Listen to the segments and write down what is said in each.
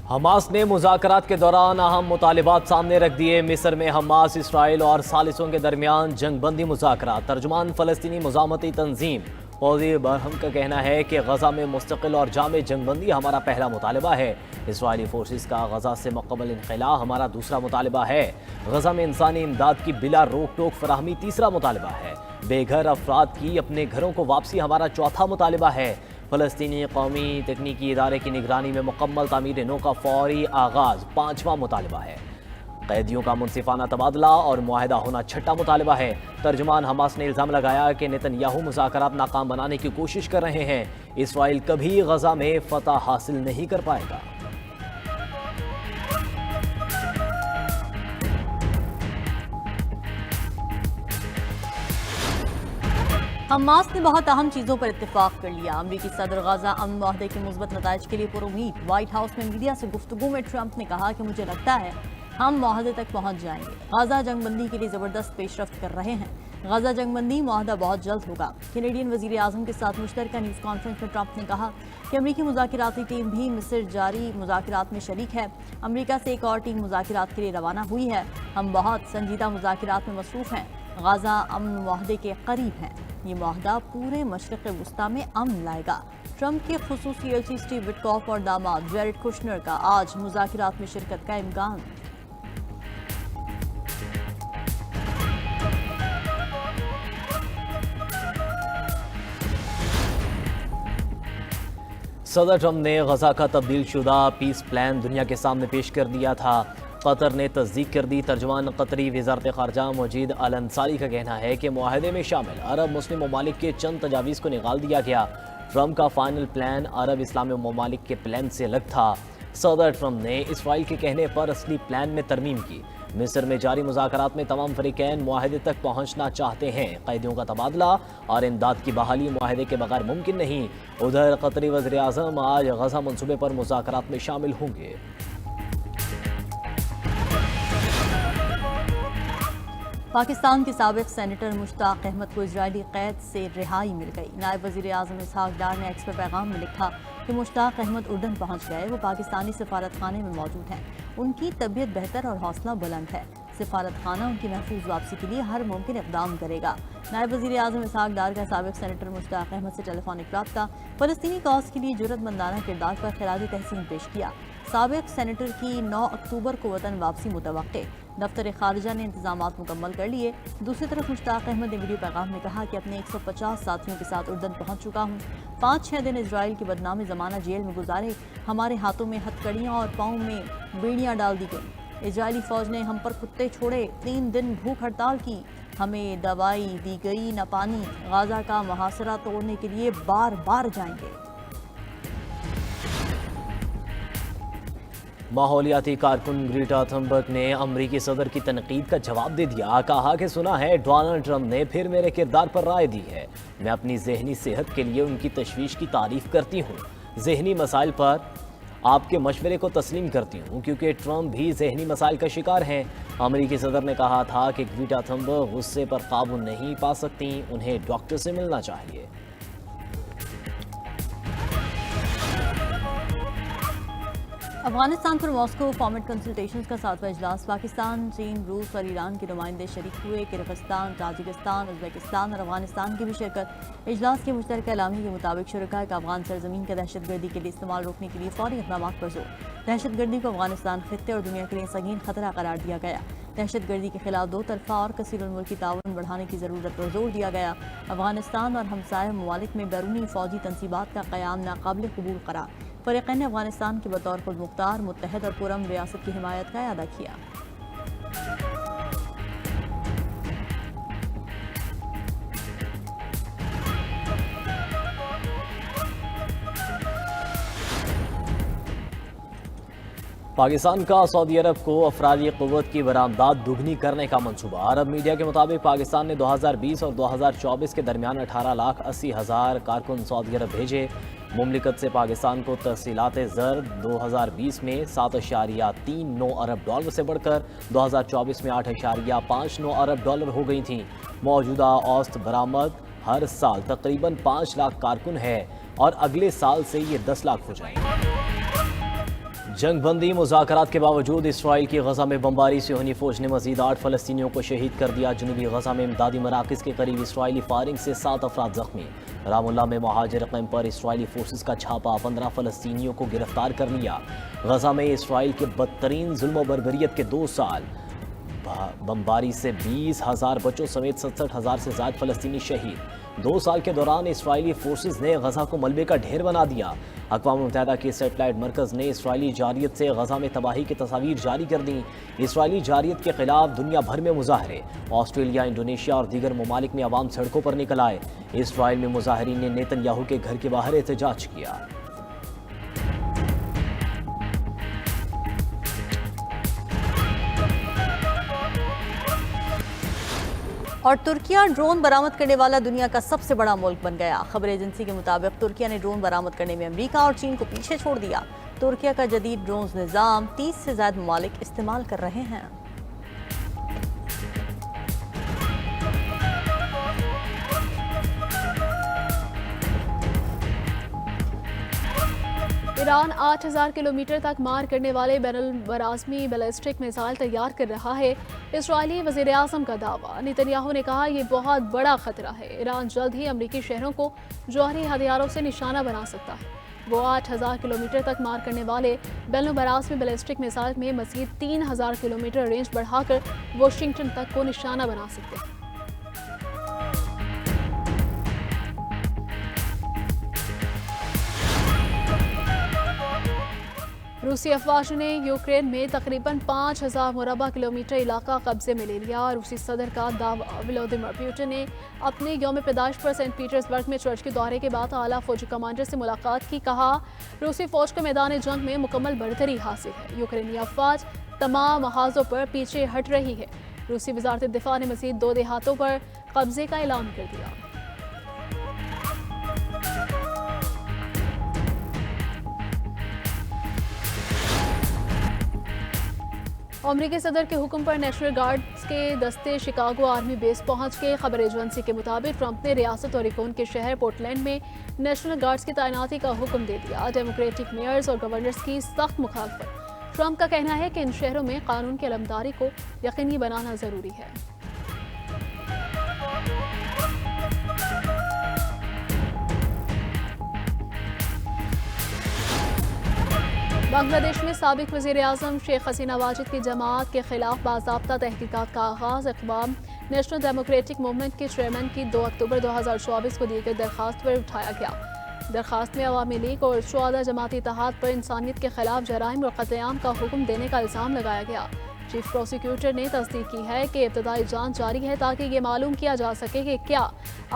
Hamas نے مذاکرات کے دوران اہم مطالبات سامنے رکھ دیے۔ مصر میں حماس، اسرائیل اور ثالثوں کے درمیان جنگ بندی مذاکرات۔ ترجمان فلسطینی مزاحمتی تنظیم فوزی برہم کا کہنا ہے کہ غزہ میں مستقل اور جامع جنگ بندی ہمارا پہلا مطالبہ ہے۔ اسرائیلی فورسز کا غزہ سے مکمل انخلا ہمارا دوسرا مطالبہ ہے۔ غزہ میں انسانی امداد کی بلا روک ٹوک فراہمی تیسرا مطالبہ ہے۔ بے گھر افراد کی اپنے گھروں کو واپسی ہمارا چوتھا مطالبہ ہے۔ فلسطینی قومی تکنیکی ادارے کی نگرانی میں مکمل تعمیر نو کا فوری آغاز پانچواں مطالبہ ہے۔ قیدیوں کا منصفانہ تبادلہ اور معاہدہ ہونا چھٹا مطالبہ ہے۔ ترجمان حماس نے الزام لگایا کہ نتن یاہو مذاکرات ناکام بنانے کی کوشش کر رہے ہیں۔ اسرائیل کبھی غزہ میں فتح حاصل نہیں کر پائے گا۔ حماس نے بہت اہم چیزوں پر اتفاق کر لیا۔ امریکی صدر غزہ امن معاہدے کے مثبت نتائج کے لیے پر امید۔ وائٹ ہاؤس میں میڈیا سے گفتگو میں ٹرمپ نے کہا کہ مجھے لگتا ہے ہم معاہدے تک پہنچ جائیں گے۔ غزہ جنگ بندی کے لیے زبردست پیش رفت کر رہے ہیں۔ غزہ جنگ بندی معاہدہ بہت جلد ہوگا۔ کینیڈین وزیر اعظم کے ساتھ مشترکہ نیوز کانفرنس میں ٹرمپ نے کہا کہ امریکی مذاکراتی ٹیم بھی مصر جاری مذاکرات میں شریک ہے۔ امریکہ سے ایک اور ٹیم مذاکرات کے لیے روانہ ہوئی ہے۔ ہم بہت سنجیدہ مذاکرات میں مصروف ہیں۔ غزہ امن معاہدے کے قریب ہیں۔ یہ معاہدہ پورے مشرق وسطیٰ میں امن لائے گا۔ ٹرمپ کے خصوصی ایلچی اسٹیو وٹکاف اور داماد جیرڈ کشنر کا آج مذاکرات میں شرکت کا امکان۔ صدر ٹرمپ نے غزہ کا تبدیل شدہ پیس پلان دنیا کے سامنے پیش کر دیا تھا۔ قطر نے تصدیق کر دی۔ ترجمان قطری وزارت خارجہ مجید الانصاری کا کہنا ہے کہ معاہدے میں شامل عرب مسلم ممالک کے چند تجاویز کو نکال دیا گیا۔ ٹرمپ کا فائنل پلان عرب اسلامی ممالک کے پلان سے الگ تھا۔ صدر ٹرمپ نے اسرائیل کے کہنے پر اصلی پلان میں ترمیم کی۔ مصر میں جاری مذاکرات میں تمام فریقین معاہدے تک پہنچنا چاہتے ہیں۔ قیدیوں کا تبادلہ اور امداد کی بحالی معاہدے کے بغیر ممکن نہیں۔ ادھر قطری وزیر اعظم آج غزہ منصوبے پر مذاکرات میں شامل ہوں گے۔ پاکستان کے سابق سینیٹر مشتاق احمد کو اسرائیلی قید سے رہائی مل گئی۔ نائب وزیر اعظم اسحاق ڈار نے ایکس پر پیغام میں لکھا کہ مشتاق احمد اردن پہنچ گئے۔ وہ پاکستانی سفارت خانے میں موجود ہیں۔ ان کی طبیعت بہتر اور حوصلہ بلند ہے۔ سفارت خانہ ان کی محفوظ واپسی کے لیے ہر ممکن اقدام کرے گا۔ نائب وزیر اعظم اسحاق ڈار کا سابق سینیٹر مشتاق احمد سے ٹیلی فونک رابطہ۔ فلسطینی کاز کے لیے جرأت مندانہ کردار پر خراج تحسین پیش کیا۔ سابق سینیٹر کی 9 اکتوبر کو وطن واپسی متوقع۔ دفتر خارجہ نے انتظامات مکمل کر لیے۔ دوسری طرف مشتاق احمد نے ویڈیو پیغام میں کہا کہ اپنے 150 ساتھیوں کے ساتھ اردن پہنچ چکا ہوں۔ 5-6 دن اسرائیل کی بدنام زمانہ جیل میں گزارے۔ ہمارے ہاتھوں میں ہتھکڑیاں اور پاؤں میں بیڑیاں ڈال دی گئیں۔ اسرائیلی فوج نے ہم پر کتے چھوڑے۔ 3 دن بھوک ہڑتال کی۔ ہمیں دوائی دی گئی نہ پانی۔ غزہ کا محاصرہ توڑنے کے لیے بار بار جائیں گے۔ ماحولیاتی کارکن گریٹا تھنبرگ نے امریکی صدر کی تنقید کا جواب دے دیا۔ کہا کہ سنا ہے ڈونلڈ ٹرمپ نے پھر میرے کردار پر رائے دی ہے۔ میں اپنی ذہنی صحت کے لیے ان کی تشویش کی تعریف کرتی ہوں۔ ذہنی مسائل پر آپ کے مشورے کو تسلیم کرتی ہوں کیونکہ ٹرمپ بھی ذہنی مسائل کا شکار ہیں۔ امریکی صدر نے کہا تھا کہ گریٹا تھنبرگ غصے پر قابو نہیں پا سکتی، انہیں ڈاکٹر سے ملنا چاہیے۔ افغانستان پر ماسکو فارمیٹ کنسلٹیشنز کا 7واں اجلاس۔ پاکستان، چین، روس اور ایران کے نمائندے شریک ہوئے۔ کرغزستان، تاجکستان، ازبکستان اور افغانستان کی بھی شرکت۔ اجلاس کے مشترکہ اعلامیے کے مطابق شرکاء کا افغان سرزمین کا دہشت گردی کے لیے استعمال روکنے کے لیے فوری اقدامات پر زور۔ دہشت گردی کو افغانستان خطے اور دنیا کے لیے سنگین خطرہ قرار دیا گیا۔ دہشت گردی کے خلاف 2 طرفہ اور کثیر الملکی تعاون بڑھانے کی ضرورت پر زور دیا گیا۔ افغانستان اور ہمسایہ ممالک میں بیرونی فوجی تنصیبات کا قیام ناقابل قبول قرار۔ فریقین نے افغانستان کے بطور خود مختار، متحد اور پرامن ریاست کی حمایت کا اعادہ کیا۔ پاکستان کا سعودی عرب کو افرادی قوت کی برآمدات دگنی کرنے کا منصوبہ۔ عرب میڈیا کے مطابق پاکستان نے 2020 اور 2024 کے درمیان 18,80,000 کارکن سعودی عرب بھیجے۔ مملکت سے پاکستان کو تحصیلات زر 2020 میں 7.39 ارب ڈالر سے بڑھ کر 2024 میں 8.59 ارب ڈالر ہو گئی تھیں۔ موجودہ اوسط برآمد ہر سال تقریباً 5 لاکھ کارکن ہے اور اگلے سال سے یہ 10 لاکھ ہو جائیں گے۔ جنگ بندی مذاکرات کے باوجود اسرائیل کی غزہ میں بمباری سے صہیونی فوج نے مزید 8 فلسطینیوں کو شہید کر دیا۔ جنوبی غزہ میں امدادی مراکز کے قریب اسرائیلی فائرنگ سے 7 افراد زخمی۔ رام اللہ میں مہاجر کیمپ پر اسرائیلی فورسز کا چھاپا، 15 فلسطینیوں کو گرفتار کر لیا۔ غزہ میں اسرائیل کے بدترین ظلم و بربریت کے 2 سال، بمباری سے 20,000 بچوں سمیت 67,000 سے زائد فلسطینی شہید۔ 2 سال کے دوران اسرائیلی فورسز نے غزہ کو ملبے کا ڈھیر بنا دیا۔ اقوام متحدہ کے سیٹلائٹ مرکز نے اسرائیلی جارحیت سے غزہ میں تباہی کی تصاویر جاری کر دیں۔ اسرائیلی جارحیت کے خلاف دنیا بھر میں مظاہرے، آسٹریلیا، انڈونیشیا اور دیگر ممالک میں عوام سڑکوں پر نکل آئے۔ اسرائیل میں مظاہرین نے نیتن یاہو کے گھر کے باہر احتجاج کیا۔ اور ترکیہ ڈرون برآمد کرنے والا دنیا کا سب سے بڑا ملک بن گیا۔ خبر ایجنسی کے مطابق ترکیہ نے ڈرون برآمد کرنے میں امریکہ اور چین کو پیچھے چھوڑ دیا۔ ترکیہ کا جدید ڈرونز نظام 30 سے زائد ممالک استعمال کر رہے ہیں۔ ایران 8,000 کلومیٹر تک مار کرنے والے بین البراعظمی بیلسٹک میزائل تیار کر رہا ہے، اسرائیلی وزیر اعظم کا دعویٰ۔ نیتن یاہو نے کہا یہ بہت بڑا خطرہ ہے، ایران جلد ہی امریکی شہروں کو جوہری ہتھیاروں سے نشانہ بنا سکتا ہے۔ وہ 8,000 کلومیٹر تک مار کرنے والے بین البراعظمی بیلسٹک میزائل میں مزید 3,000 کلومیٹر رینج بڑھا کر واشنگٹن تک کو نشانہ بنا سکتے ہیں۔ روسی افواج نے یوکرین میں تقریباً 5,000 مربع کلومیٹر علاقہ قبضے میں لے لیا۔ روسی صدر کا دعویٰ۔ ولادیمیر پوٹن نے اپنے یوم پیدائش پر سینٹ پیٹرزبرگ میں چرچ کے دورے کے بعد اعلیٰ فوجی کمانڈر سے ملاقات کی۔ کہا روسی فوج کو میدان جنگ میں مکمل برتری حاصل ہے، یوکرینی افواج تمام محاذوں پر پیچھے ہٹ رہی ہے۔ روسی وزارت دفاع نے مزید 2 دیہاتوں پر قبضے کا اعلان کر دیا۔ امریکی صدر کے حکم پر نیشنل گارڈز کے دستے شکاگو آرمی بیس پہنچ گئے۔ خبر ایجنسی کے مطابق ٹرمپ نے ریاست اوریگون کے شہر پورٹلینڈ میں نیشنل گارڈز کی تعیناتی کا حکم دے دیا۔ ڈیموکریٹک میئرز اور گورنرز کی سخت مخالفت۔ ٹرمپ کا کہنا ہے کہ ان شہروں میں قانون کی علمبرداری کو یقینی بنانا ضروری ہے۔ بنگلہ دیش میں سابق وزیر اعظم شیخ حسینہ واجد کی جماعت کے خلاف باضابطہ تحقیقات کا آغاز۔ اقوام نیشنل ڈیموکریٹک موومنٹ کے چیئرمین کی 2 اکتوبر 2024 کو دی گئی درخواست پر اٹھایا گیا۔ درخواست میں عوامی لیگ اور شہداء جماعتی اتحاد پر انسانیت کے خلاف جرائم اور قتل عام کا حکم دینے کا الزام لگایا گیا۔ چیف پروسیکیوٹر نے تصدیق کی ہے کہ ابتدائی جانچ جاری ہے تاکہ یہ معلوم کیا جا سکے کہ کیا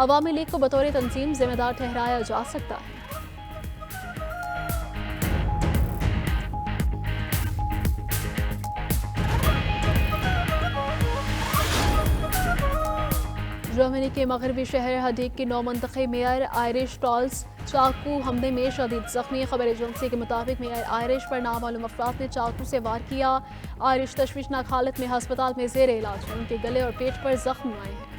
عوامی لیگ کو بطور تنظیم ذمہ دار ٹھہرایا جا سکتا ہے۔ جرمنی کے مغربی شہر ہڈیک کی 9 منطقی میئر آئرش ٹالز چاقو حملے میں شدید زخمی۔ خبر ایجنسی کے مطابق میئر آئرش پر نامعلوم افراد نے چاقو سے وار کیا۔ آئرش تشویشناک حالت میں ہسپتال میں زیر علاج ہیں، ان کے گلے اور پیٹ پر زخم آئے ہیں۔